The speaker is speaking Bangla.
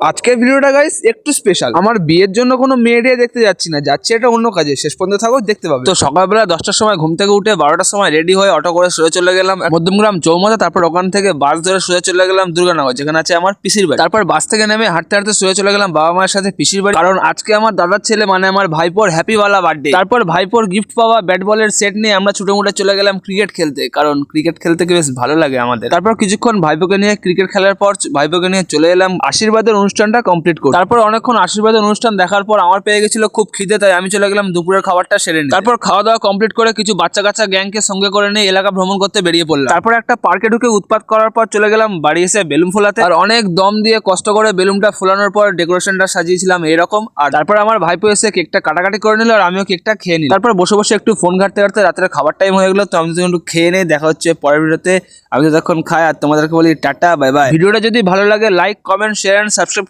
আজকের ভিডিওটা গাইস একটু স্পেশাল। আমার বিয়ের জন্য কোনো মেয়ে দেখতে যাচ্ছি না, যাচ্ছি এটা অন্য কাজে। শেষ পর্যন্ত থাকো, দেখতে পাবে। তো সকালবেলা 10টার সময় ঘুম থেকে উঠে 12টার সময় রেডি হয়ে অটো করে সোজা চলে গেলাম মধ্যমগ্রাম চৌমাথা। তারপর ওখান থেকে বাস ধরে সোজা চলে গেলাম দুর্গানগর, যেখানে আছে আমার পিসির বাড়ি। তারপর বাস থেকে নেমে হাঁটতে হাঁটতে সোজা চলে গেলাম বাবা মায়ের সাথে পিসির বাড়ি, কারণ আজকে আমার দাদার ছেলে মানে আমার ভাইপোর হ্যাপিওয়ালা বার্থডে। তারপর ভাইপোর গিফট পাওয়া ব্যাট বলের সেট নিয়ে আমরা ছুটে মুটে চলে গেলাম ক্রিকেট খেলতে, কারণ ক্রিকেট খেলতে বেশ ভালো লাগে আমাদের। তারপর কিছুক্ষণ ভাইপোকে নিয়ে ক্রিকেট খেলার পর ভাইপোকে নিয়ে চলে এলাম আশীর্বাদের অনুষ্ঠানটা কমপ্লিট করতে। তারপর অনেকক্ষণ আশীর্বাদের অনুষ্ঠান দেখার পর আমার পেয়ে গেছিল খুব খিদে, তাই আমি চলে গেলাম দুপুরের খাবারটা সেরে নিতে। তারপর খাওয়া দাওয়া কমপ্লিট করে কিছু বাচ্চা কাচ্চা গ্যাংকে সঙ্গে করে নিয়ে এলাকা ভ্রমণ করতে বেরিয়ে পড়লাম। তারপর একটা পার্কে ঢুকে উৎপাত করার পর চলে গেলাম বাড়ি এসে বেলুন ফোলাতে। আর অনেক দম দিয়ে কষ্ট করে বেলুনটা ফোলানোর পর ডেকোরেশনটা সাজিয়েছিলাম এরকম। আর তারপর আমার ভাইপো এসে কেকটা কাটাকাটি করে নিল আর আমিও কেকটা খেয়ে নিলাম। তারপর বসে বসে একটু ফোন ঘাটতে ঘাটতে রাতের খাবার টাইম হয়ে গেলো, তো আমি তো একটু খেয়ে নেই। দেখা হচ্ছে পরের ভিডিওতে। আমি ততক্ষণ খাই আর তোমাদেরকে বলি টাটা বাই বাই। ভিডিওটা যদি ভালো লাগে like comment share and subscribe